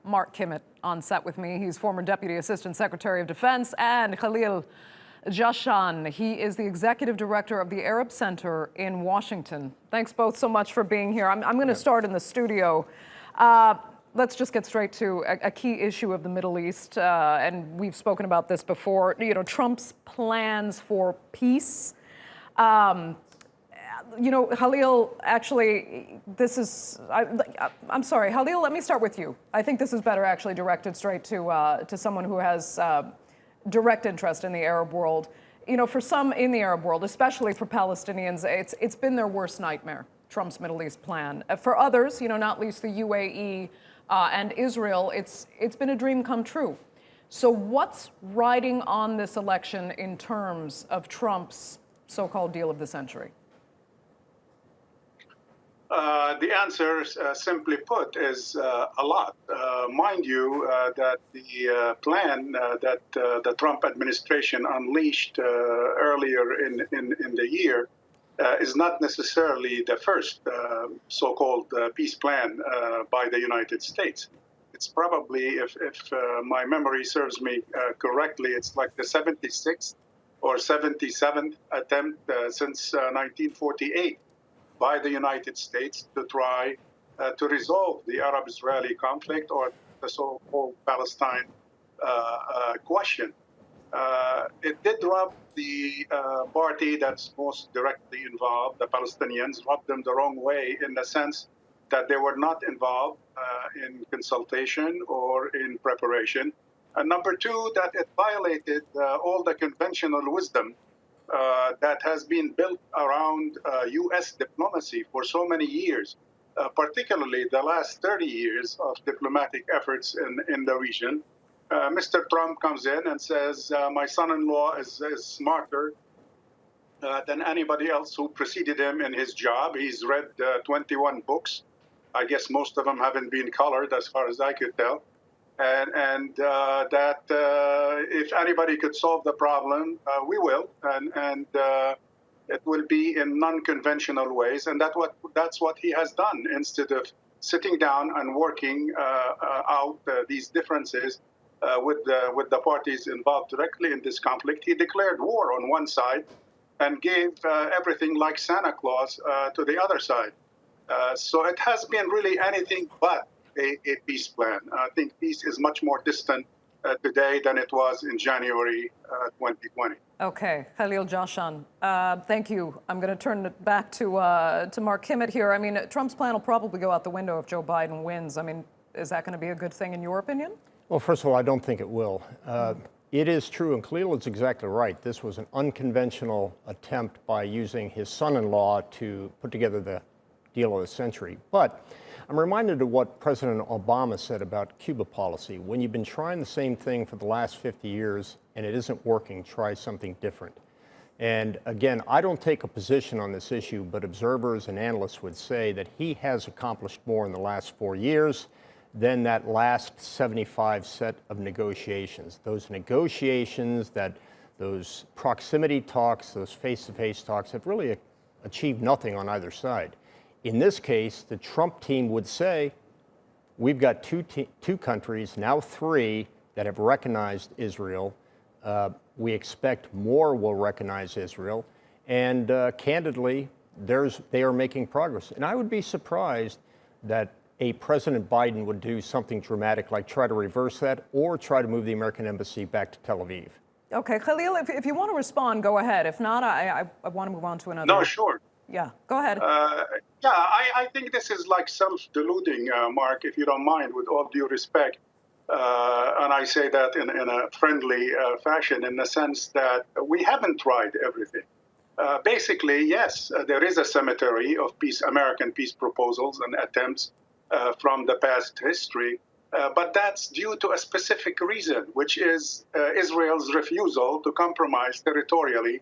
Mark Kimmitt on set with me. He's former Deputy Assistant Secretary of Defense, and Khalil Jahshan. He is the Executive Director of the Arab Center in Washington. Thanks both so much for being here. I'm going to start in the studio. Let's just get straight to a key issue of the Middle East, and we've spoken about this before. You know, Trump's plans for peace. You know, Khalil, actually, this is, I'm sorry, Khalil, let me start with you. I think this is better actually directed straight to someone who has direct interest in the Arab world. You know, for some in the Arab world, especially for Palestinians, it's been their worst nightmare, Trump's Middle East plan. For others, you know, not least the UAE and Israel, it's been a dream come true. So what's riding on this election in terms of Trump's so-called deal of the century? The answer, simply put, is a lot. Mind you, that the plan that the Trump administration unleashed earlier in the year is not necessarily the first so-called peace plan by the United States. It's probably, if my memory serves me correctly, it's like the 76th or 77th attempt since 1948. By the United States to try to resolve the Arab-Israeli conflict or the so-called Palestine question. It did rub the party that's most directly involved, the Palestinians, rubbed them the wrong way in the sense that they were not involved in consultation or in preparation. And number two, that it violated all the conventional wisdom that has been built around U.S. diplomacy for so many years, particularly the last 30 years of diplomatic efforts in the region. Mr. Trump comes in and says, my son-in-law is smarter than anybody else who preceded him in his job. He's read 21 books. I guess most of them haven't been colored as far as I could tell. And that if anybody could solve the problem, we will, and it will be in non-conventional ways, and that's what he has done. Instead of sitting down and working out these differences with the parties involved directly in this conflict, he declared war on one side and gave everything like Santa Claus to the other side. So it has been really anything but a peace plan. I think peace is much more distant today than it was in January 2020. Okay, Khalil Jahshan, thank you. I'm going to turn it back to Mark Kimmitt here. I mean, Trump's plan will probably go out the window if Joe Biden wins. I mean, is that going to be a good thing in your opinion? Well, first of all, I don't think it will. It is true, and Khalil is exactly right. This was an unconventional attempt by using his son-in-law to put together the deal of the century. But I'm reminded of what President Obama said about Cuba policy. When you've been trying the same thing for the last 50 years and it isn't working, try something different. And again, I don't take a position on this issue, but observers and analysts would say that he has accomplished more in the last 4 years than that last 75 set of negotiations. Those negotiations, those proximity talks, those face-to-face talks have really achieved nothing on either side. In this case, the Trump team would say, we've got two countries, now three, that have recognized Israel. We expect more will recognize Israel. And candidly, they are making progress. And I would be surprised that a President Biden would do something dramatic like try to reverse that or try to move the American embassy back to Tel Aviv. Okay, Khalil, if you want to respond, go ahead. If not, I want to move on to another. No, sure. Yeah, go ahead. Yeah, I think this is like self-deluding, Mark, if you don't mind, with all due respect. And I say that in a friendly fashion, in the sense that we haven't tried everything. Basically, yes, there is a cemetery of American peace proposals and attempts from the past history. But that's due to a specific reason, which is Israel's refusal to compromise territorially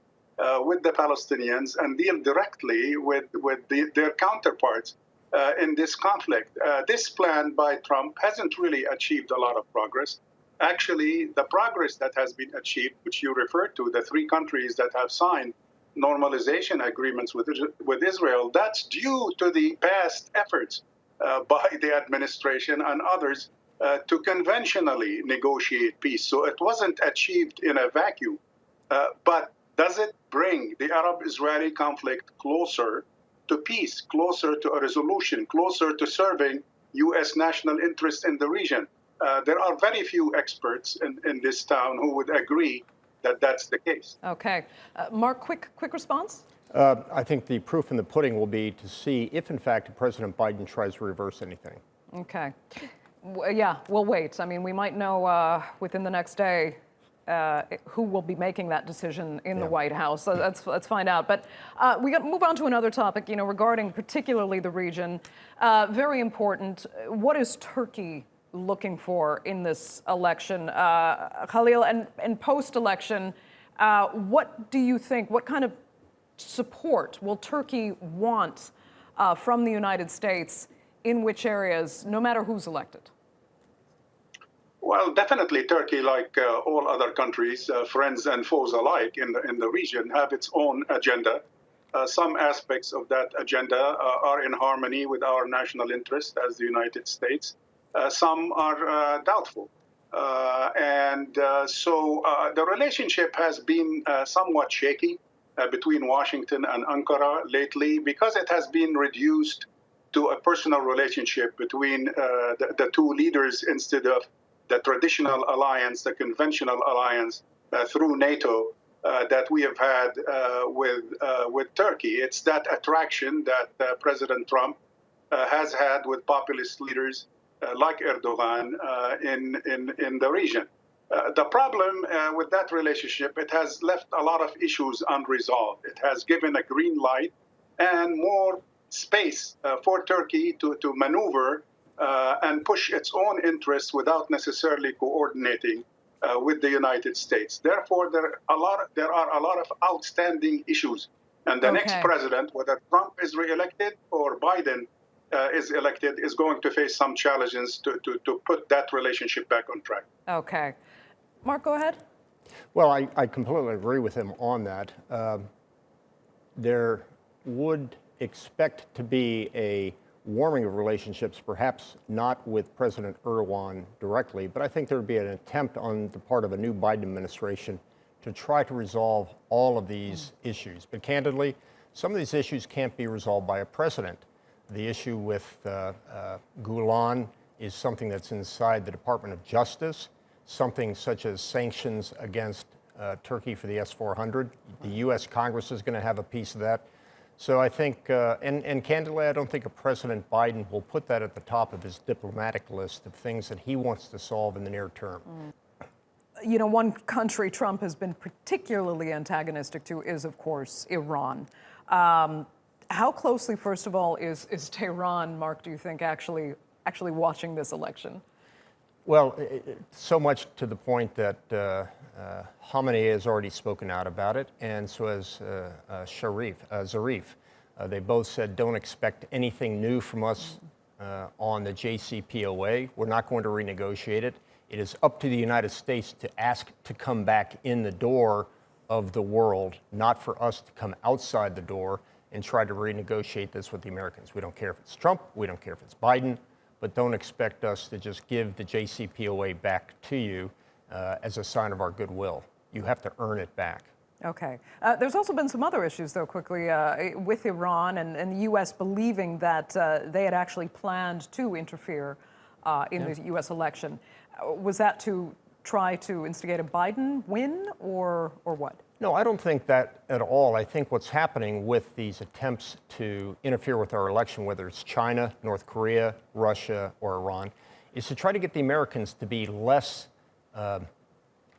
with the Palestinians and deal directly with their counterparts in this conflict. This plan by Trump hasn't really achieved a lot of progress. Actually, the progress that has been achieved, which you referred to, the three countries that have signed normalization agreements with Israel, that's due to the past efforts by the administration and others to conventionally negotiate peace. So it wasn't achieved in a vacuum. But does it bring the Arab-Israeli conflict closer to peace, closer to a resolution, closer to serving U.S. national interests in the region? There are very few experts in this town who would agree that that's the case. Okay. Mark, quick response? I think the proof in the pudding will be to see if, in fact, President Biden tries to reverse anything. Okay. Yeah, we'll wait. I mean, we might know within the next day who will be making that decision in the White House. So let's find out. But we got to move on to another topic, regarding particularly the region. Very important. What is Turkey looking for in this election? Khalil, and post-election, what do you think, what kind of support will Turkey want from the United States in which areas, no matter who's elected? Well, definitely Turkey, like all other countries, friends and foes alike in the region, have its own agenda. Some aspects of that agenda are in harmony with our national interest as the United States. Some are doubtful. So the relationship has been somewhat shaky between Washington and Ankara lately because it has been reduced to a personal relationship between the two leaders instead of the traditional alliance, the conventional alliance through NATO that we have had with Turkey. It's that attraction that President Trump has had with populist leaders like Erdogan in the region. The problem with that relationship, it has left a lot of issues unresolved. It has given a green light and more space for Turkey to maneuver and push its own interests without necessarily coordinating with the United States. Therefore, there are a lot of outstanding issues. And the next president, whether Trump is reelected or Biden is elected, is going to face some challenges to put that relationship back on track. Okay. Mark, go ahead. Well, I completely agree with him on that. There would expect to be a warming of relationships, perhaps not with President Erdogan directly, but I think there would be an attempt on the part of a new Biden administration to try to resolve all of these issues. But candidly, some of these issues can't be resolved by a president. The issue with Gulen is something that's inside the Department of Justice, something such as sanctions against Turkey for the S-400. The U.S. Congress is going to have a piece of that. So I think, and candidly, I don't think a President Biden will put that at the top of his diplomatic list of things that he wants to solve in the near term. One country Trump has been particularly antagonistic to is, of course, Iran. How closely, first of all, is Tehran, Mark, do you think, actually watching this election? Well, so much to the point that Khamenei has already spoken out about it, and so has Zarif. They both said, don't expect anything new from us on the JCPOA. We're not going to renegotiate it. It is up to the United States to ask to come back in the door of the world, not for us to come outside the door and try to renegotiate this with the Americans. We don't care if it's Trump, we don't care if it's Biden, but don't expect us to just give the JCPOA back to you as a sign of our goodwill. You have to earn it back. Okay. There's also been some other issues, though, quickly, with Iran and the U.S. believing that they had actually planned to interfere in the U.S. election. Was that to try to instigate a Biden win or what? No, I don't think that at all. I think what's happening with these attempts to interfere with our election, whether it's China, North Korea, Russia, or Iran, is to try to get the Americans to be less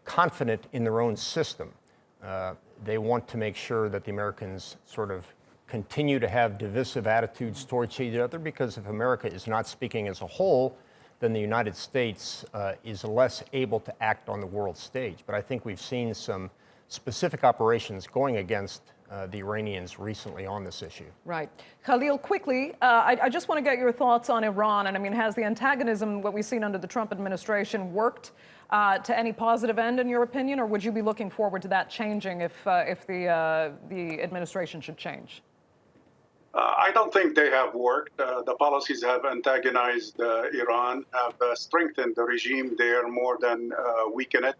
confident in their own system. They want to make sure that the Americans sort of continue to have divisive attitudes towards each other, because if America is not speaking as a whole, then the United States is less able to act on the world stage. But I think we've seen some specific operations going against the Iranians recently on this issue. Right. Khalil, quickly, I just want to get your thoughts on Iran. And I mean, has the antagonism, what we've seen under the Trump administration, worked to any positive end, in your opinion? Or would you be looking forward to that changing if the administration should change? I don't think they have worked. The policies have antagonized Iran, have strengthened the regime there more than weakened it,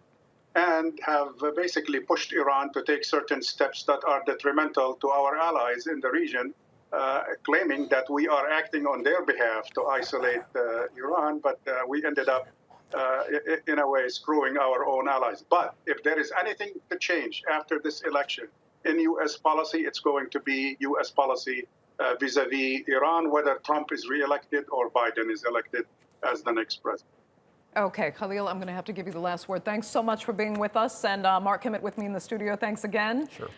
and have basically pushed Iran to take certain steps that are detrimental to our allies in the region, claiming that we are acting on their behalf to isolate Iran, but we ended up, in a way, screwing our own allies. But if there is anything to change after this election in U.S. policy, it's going to be U.S. policy vis-a-vis Iran, whether Trump is reelected or Biden is elected as the next president. Okay, Khalil, I'm going to have to give you the last word. Thanks so much for being with us. And Mark Kimmitt with me in the studio. Thanks again. Sure.